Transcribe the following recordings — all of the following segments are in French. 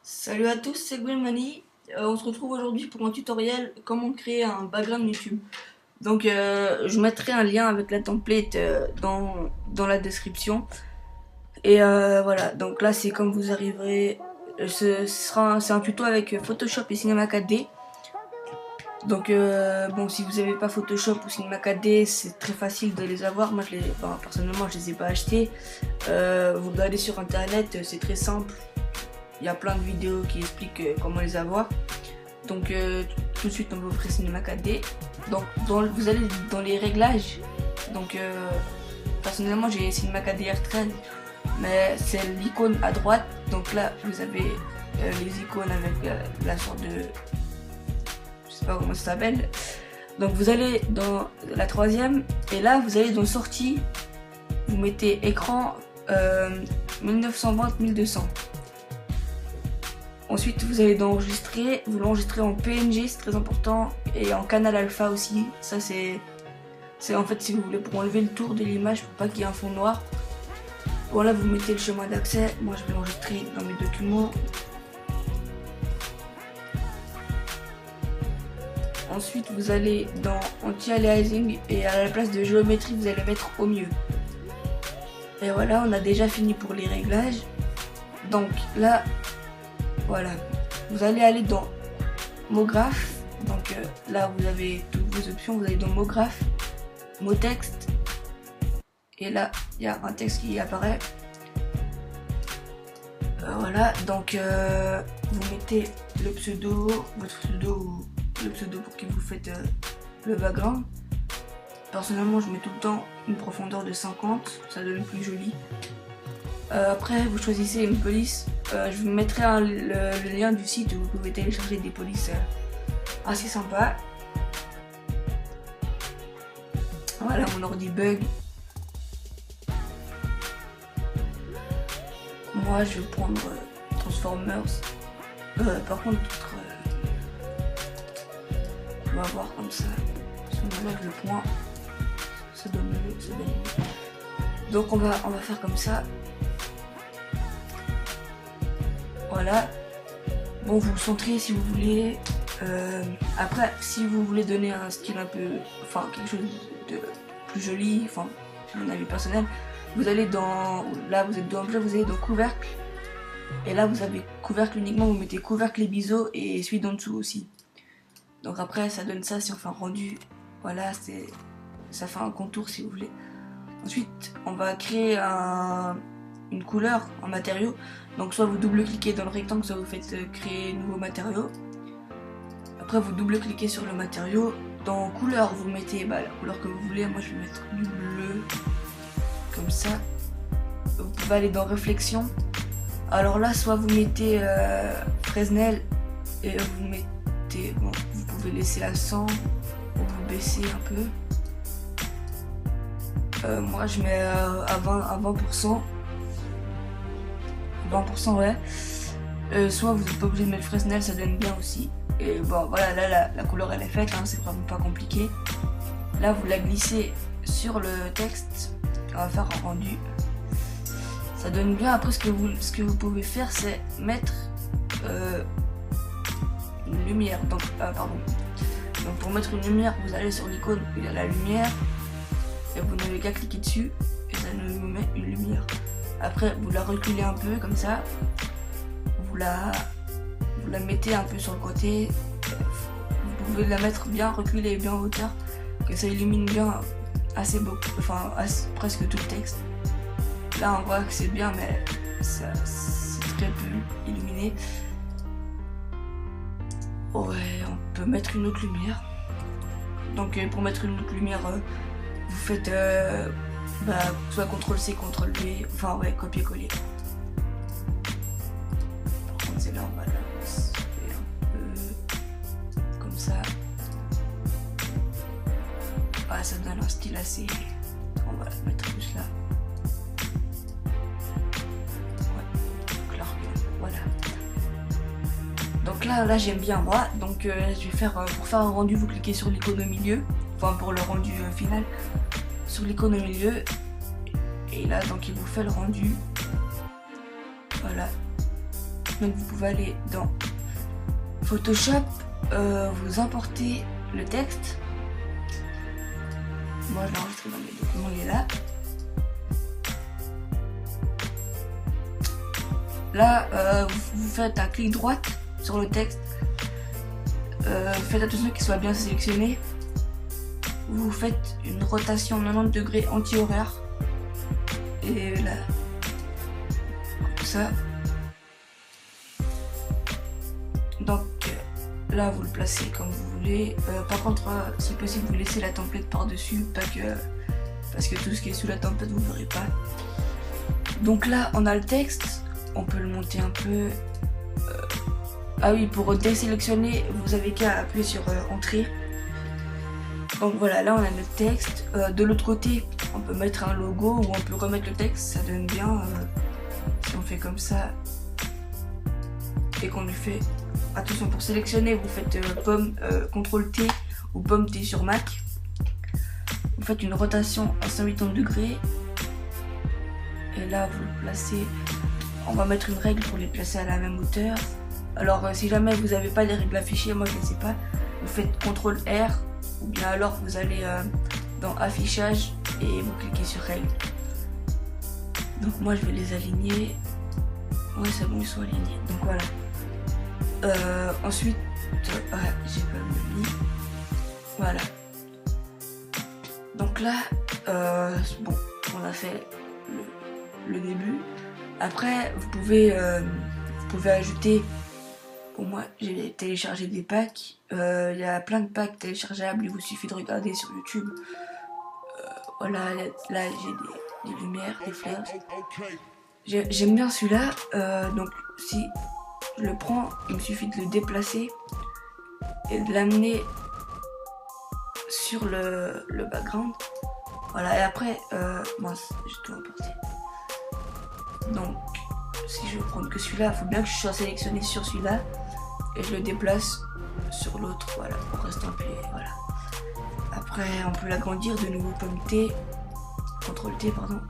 Salut à tous, c'est Gwenmani. On se retrouve aujourd'hui pour un tutoriel comment créer un background YouTube. Donc je mettrai un lien avec la template dans la description. Et voilà, donc là c'est comme vous arriverez. C'est un tuto avec Photoshop et Cinema 4D. Donc bon, si vous n'avez pas Photoshop ou Cinema 4D, c'est très facile de les avoir. Moi personnellement je les ai pas achetés. Vous regardez sur internet, c'est très simple. Il y a plein de vidéos qui expliquent comment les avoir. Donc tout de suite on va ouvrir Cinema 4D. Donc vous allez dans les réglages. Donc personnellement j'ai Cinema 4D R13, mais c'est l'icône à droite. Donc là vous avez les icônes avec la sorte de, je sais pas comment ça s'appelle. Donc vous allez dans la troisième et là vous allez dans sortie. Vous mettez écran 1920-1200. Ensuite, vous allez d'enregistrer, vous l'enregistrez en PNG, c'est très important, et en canal alpha aussi. Ça, c'est en fait, si vous voulez, pour enlever le tour de l'image, pour pas qu'il y ait un fond noir. Voilà, vous mettez le chemin d'accès. Moi, je vais l'enregistrer dans mes documents. Ensuite, vous allez dans Anti-aliasing, et à la place de géométrie, vous allez mettre au milieu. Et voilà, on a déjà fini pour les réglages. Donc là, voilà, vous allez aller dans mot graphe. Donc là vous avez toutes vos options. Vous allez dans mot graphe, mot texte, et là il y a un texte qui apparaît. Voilà, donc vous mettez le pseudo, votre pseudo ou le pseudo pour qui vous faites le background. Personnellement je mets tout le temps une profondeur de 50, ça donne plus joli. Après vous choisissez une police. Je vous mettrai le lien du site où vous pouvez télécharger des polices assez sympas. Voilà, mon ordi bug. Moi je vais prendre Transformers. Par contre, on va voir comme ça. Si on enlève le point, ça donne mieux, ça donne mieux. Donc on va faire comme ça. Voilà, bon, vous centrez si vous voulez. Après, si vous voulez donner un style un peu, enfin quelque chose de plus joli, enfin mon avis personnel, vous allez dans, là vous êtes dans objet, vous allez dans couvercle, et là vous avez couvercle uniquement, vous mettez couvercle les biseaux et celui d'en dessous aussi. Donc après ça donne ça si on fait un rendu, voilà, ça fait un contour si vous voulez. Ensuite on va créer une couleur en matériau. Donc soit vous double-cliquez dans le rectangle, soit vous faites créer nouveau matériau. Après vous double-cliquez sur le matériau. Dans couleur, vous mettez la couleur que vous voulez. Moi je vais mettre du bleu, comme ça. Vous pouvez aller dans réflexion. Alors là, soit vous mettez Fresnel et vous mettez, bon, vous pouvez laisser à 100 ou vous baissez un peu. Moi je mets à 20%. 20% ouais. Soit vous n'êtes pas obligé de mettre Fresnel, ça donne bien aussi. Et bon voilà, là la couleur elle est faite, hein, c'est vraiment pas compliqué. Là vous la glissez sur le texte. On va faire un rendu. Ça donne bien. Après ce que vous pouvez faire, c'est mettre une lumière. Donc pardon. Donc pour mettre une lumière, vous allez sur l'icône où il y a la lumière. Et vous n'avez qu'à cliquer dessus et ça nous met une lumière. Après vous la reculez un peu comme ça, vous la mettez un peu sur le côté, vous pouvez la mettre bien reculée et bien en hauteur, que ça illumine bien assez beaucoup, enfin presque tout le texte. Là on voit que c'est bien, mais c'est très peu illuminé. Ouais, on peut mettre une autre lumière. Donc pour mettre une autre lumière, vous faites soit CTRL-C, CTRL-V, enfin ouais, copier-coller. Par contre c'est là on va la faire un peu comme ça. Ah, ça donne un style assez... On va la mettre juste là. Ouais, clair, voilà. Donc là j'aime bien moi, donc je vais faire, pour faire un rendu, vous cliquez sur l'icône au milieu, enfin pour le rendu final. Sur l'icône au milieu, et là donc il vous fait le rendu. Voilà, Donc vous pouvez aller dans Photoshop, vous importez le texte. Moi je l'ai enregistré dans mes documents, il est là. Là, vous faites un clic droit sur le texte. Faites attention qu'il soit bien sélectionné. Vous faites une rotation 90 degrés anti-horaire. Et là, comme ça. Donc là, vous le placez comme vous voulez. Par contre, si possible, vous laissez la template par-dessus, parce que tout ce qui est sous la template, vous ne verrez pas. Donc là, on a le texte. On peut le monter un peu. Ah oui, pour désélectionner, vous avez qu'à appuyer sur Entrée. Donc voilà, là on a notre texte. De l'autre côté, on peut mettre un logo ou on peut remettre le texte. Ça donne bien si on fait comme ça et qu'on lui fait. Attention, pour sélectionner, vous faites CTRL T ou pomme T sur Mac. Vous faites une rotation à 180 degrés. Et là, vous le placez. On va mettre une règle pour les placer à la même hauteur. Alors si jamais vous n'avez pas les règles affichées, moi je ne sais pas, vous faites CTRL R ou bien alors vous allez dans affichage et vous cliquez sur règles. Donc moi je vais les aligner. Ouais, c'est bon, ils sont alignés. Donc voilà. Ensuite, j'ai pas le mis. Voilà. Donc là, bon, on a fait le début. Après, vous pouvez ajouter. Pour moi, j'ai téléchargé des packs. Il y a plein de packs téléchargeables. Il vous suffit de regarder sur YouTube. Voilà, là j'ai des lumières, des fleurs. J'aime bien celui-là. Donc, si je le prends, il me suffit de le déplacer et de l'amener sur le background. Voilà, et après, moi, j'ai tout emporté. Donc, si je veux prendre que celui-là, il faut bien que je sois sélectionné sur celui-là et je le déplace sur l'autre, voilà, pour rester appuyé, voilà. Après, on peut l'agrandir de nouveau comme T, CTRL T, pardon.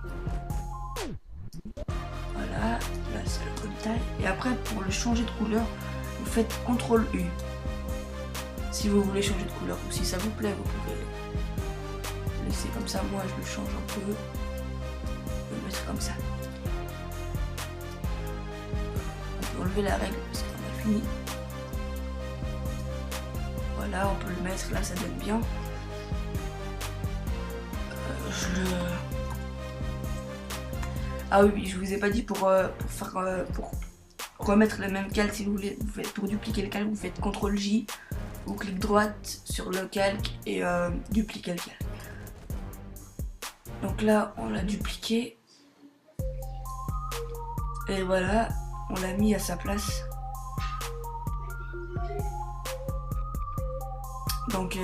Voilà, là c'est la bonne taille. Et après, pour le changer de couleur, vous faites CTRL U. Si vous voulez changer de couleur ou si ça vous plaît, vous pouvez le laisser comme ça. Moi, je le change un peu. Je vais le mettre comme ça. On peut enlever la règle parce qu'on a fini. Voilà, on peut le mettre là, ça donne bien. Ah oui, je vous ai pas dit pour remettre le même calque, si vous voulez, pour dupliquer le calque, vous faites CTRL J, vous cliquez droite sur le calque et dupliquer le calque. Donc là, on l'a dupliqué. Et voilà, on l'a mis à sa place. Donc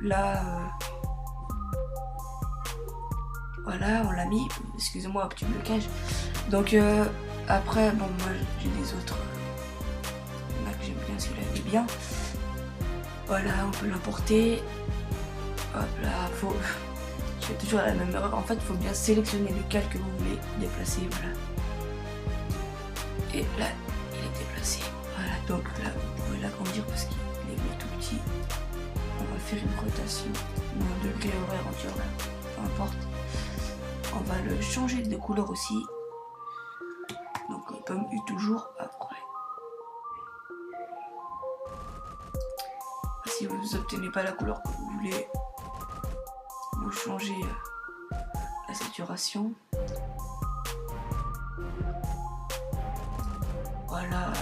là, voilà, on l'a mis. Excusez-moi, un petit blocage. Donc après, bon, moi j'ai des autres. Là que j'aime bien, celui-là il est bien. Voilà, on peut l'importer. Hop là, je fais toujours la même erreur. En fait, il faut bien sélectionner le calque que vous voulez déplacer. Voilà. Et là, il est déplacé. Voilà, donc là, vous pouvez l'agrandir parce qu'il est tout petit. On va faire une rotation, un degré horaire, anti-horaire, peu importe. On va le changer de couleur aussi. Donc comme U toujours après. Si vous n'obtenez pas la couleur que vous voulez, vous changez la saturation. Voilà,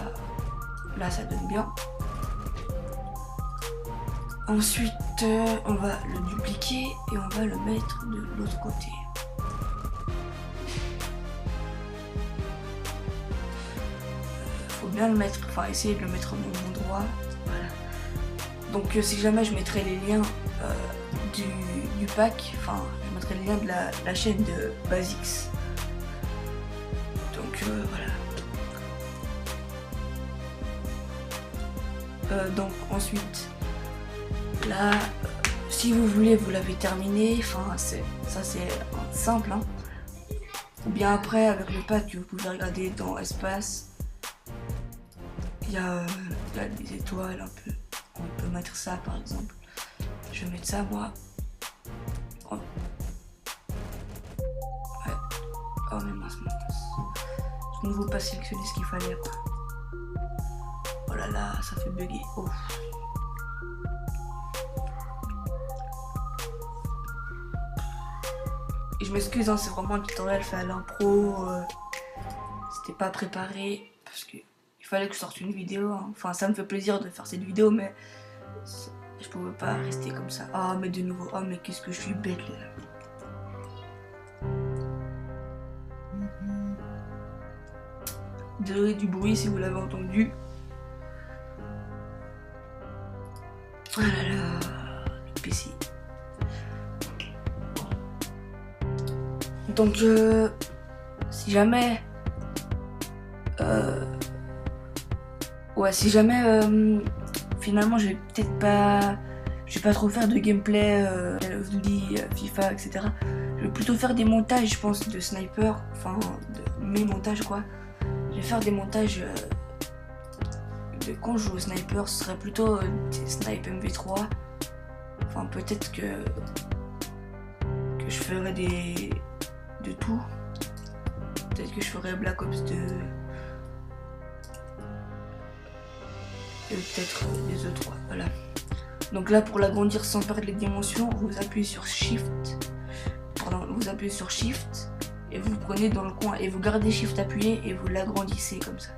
là ça donne bien. Ensuite, on va le dupliquer et on va le mettre de l'autre côté. Faut bien le mettre, enfin essayer de le mettre au même endroit. Voilà. Donc si jamais je mettrais les liens du pack, enfin je mettrais les liens de la chaîne de Basics. Donc voilà. Donc ensuite, là, si vous voulez, vous l'avez terminé. Enfin, ça c'est simple. Hein. Ou bien après, avec le pack, vous pouvez regarder dans Espace. il y a des étoiles un peu. On peut mettre ça par exemple. Je vais mettre ça moi. Oh. Ouais. Oh mais mince. Je ne veux pas sélectionner ce qu'il fallait quoi. Oh là là, ça fait bugger. Oh. Et je m'excuse, hein, c'est vraiment un tutoriel fait à l'impro. C'était pas préparé parce que il fallait que je sorte une vidéo. Hein. Enfin, ça me fait plaisir de faire cette vidéo, mais je pouvais pas rester comme ça. Ah, mais de nouveau, oh, mais qu'est-ce que je suis bête là. Désolé du bruit si vous l'avez entendu. Oh là là, le PC. Donc, si jamais... ouais, si jamais... finalement, je vais peut-être pas... Je vais pas trop faire de gameplay, Call of Duty, FIFA, etc. Je vais plutôt faire des montages, je pense, de sniper. Enfin, de mes montages, quoi. Je vais faire des montages... de quand je joue au sniper, ce serait plutôt des snipe MV3. Enfin, peut-être que je ferai de tout. Peut-être que je ferai Black Ops 2. Et peut-être les E3. Voilà. Donc là, pour l'agrandir sans perdre les dimensions, vous appuyez sur Shift. Pardon, vous appuyez sur Shift et vous prenez dans le coin et vous gardez Shift appuyé et vous l'agrandissez comme ça.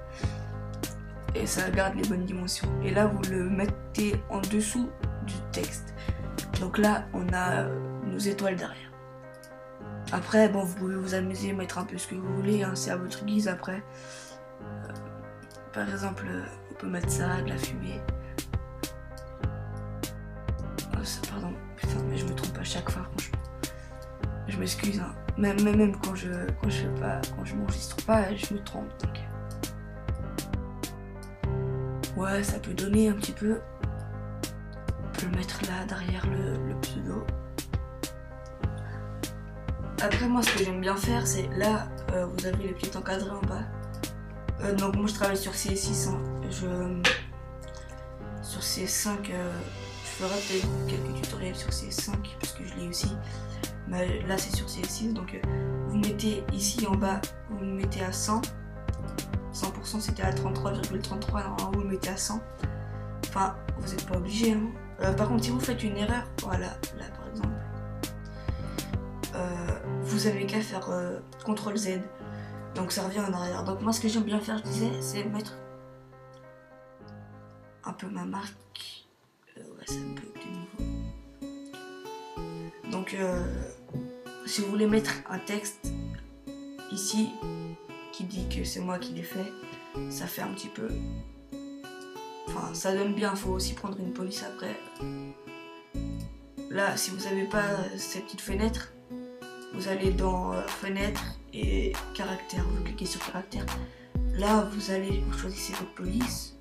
Et ça garde les bonnes dimensions. Et là, vous le mettez en dessous du texte. Donc là, on a nos étoiles derrière. Après, bon, vous pouvez vous amuser, mettre un peu ce que vous voulez, hein, c'est à votre guise après. Par exemple, on peut mettre ça, de la fumée. Oh, ça, pardon, putain, mais je me trompe à chaque fois, franchement. Je m'excuse, hein. Même quand je m'enregistre pas, je me trompe. Donc. Ouais, ça peut donner un petit peu. On peut le mettre là, derrière le pseudo. Après, moi, ce que j'aime bien faire, c'est là, vous avez les pieds encadrés en bas. Donc, moi, je travaille sur CS6. Hein. Sur CS5, je ferai peut-être quelques tutoriels sur CS5 parce que je l'ai aussi. Mais là, c'est sur CS6. Donc, vous mettez ici en bas, vous le mettez à 100. 100% c'était à 33,33, normalement vous le mettez à 100. Enfin, vous n'êtes pas obligé. Hein. Par contre, si vous faites une erreur, voilà, là par exemple, vous avez qu'à faire CTRL Z. Donc ça revient en arrière. Donc moi, ce que j'aime bien faire, je disais, c'est mettre un peu ma marque. Ouais, ça me bloque de nouveau. Donc, si vous voulez mettre un texte ici, qui dit que c'est moi qui l'ai fait, ça fait un petit peu... Enfin, ça donne bien, faut aussi prendre une police après. Là, si vous n'avez pas ces petites fenêtres, vous allez dans fenêtre et caractère, vous cliquez sur caractère. Là, vous choisissez votre police.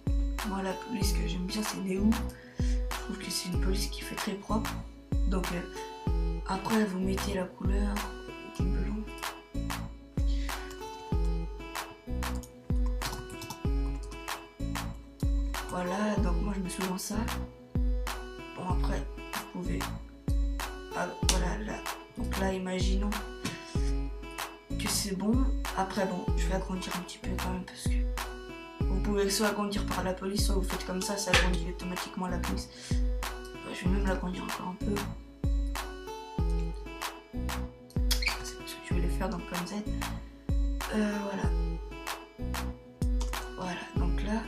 Moi, la police que j'aime bien, c'est Néo. Je trouve que c'est une police qui fait très propre. Donc, après, vous mettez la couleur du bleu. Voilà, donc moi je me suis dans ça. Bon après, vous pouvez... Ah, voilà, là. Donc là, imaginons que c'est bon. Après, bon, je vais agrandir un petit peu quand même parce que vous pouvez soit agrandir par la police, soit vous faites comme ça agrandit automatiquement la police. Je vais même l'agrandir encore un peu. C'est ce que je voulais faire dans Plan Z. Voilà. Voilà, donc là...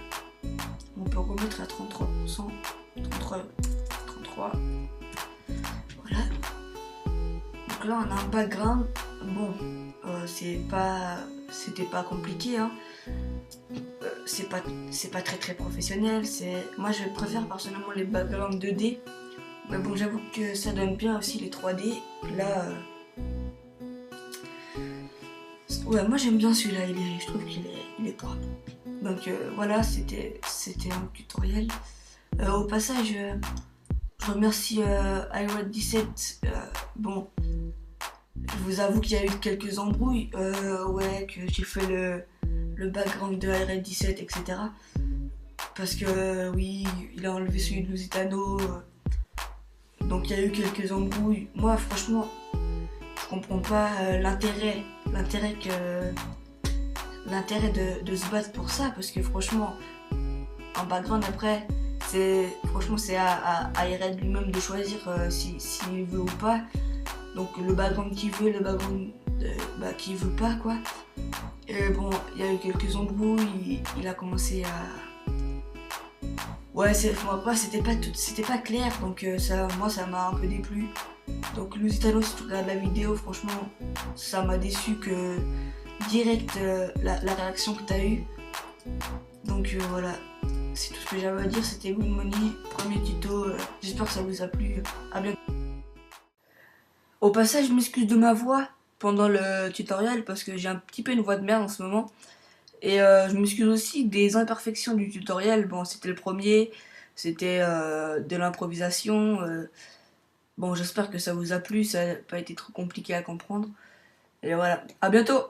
On peut remettre à 33%, 33, voilà. Donc là on a un background, bon, c'était pas compliqué, hein. C'est pas très professionnel, moi je préfère personnellement les backgrounds 2D, mais bon j'avoue que ça donne bien aussi les 3D, là, ouais moi j'aime bien celui-là, je trouve qu'il est propre. Donc voilà, c'était un tutoriel. Au passage, je remercie iRed17. Bon, je vous avoue qu'il y a eu quelques embrouilles. Ouais, que j'ai fait le background de iRed17, etc. parce que oui, il a enlevé celui de Lusitano, donc il y a eu quelques embrouilles. Moi franchement, je comprends pas l'intérêt de se battre pour ça, parce que franchement, un background après, c'est à Irad lui-même de choisir s'il veut ou pas. Donc le background qu'il veut, le background qu'il veut pas quoi. Et bon, il y a eu quelques embrouilles, il a commencé à... Ouais, c'était pas clair, donc moi ça m'a un peu déplu. Donc Lusitano, si tu regardes la vidéo, franchement, ça m'a déçu que direct la réaction que t'as eue. Donc voilà, c'est tout ce que j'avais à dire, c'était Good Money, premier tuto, j'espère que ça vous a plu. À bientôt. Au passage, je m'excuse de ma voix pendant le tutoriel parce que j'ai un petit peu une voix de merde en ce moment. Et je m'excuse aussi des imperfections du tutoriel. Bon, c'était le premier, c'était de l'improvisation. Bon, j'espère que ça vous a plu, ça n'a pas été trop compliqué à comprendre. Et voilà, à bientôt!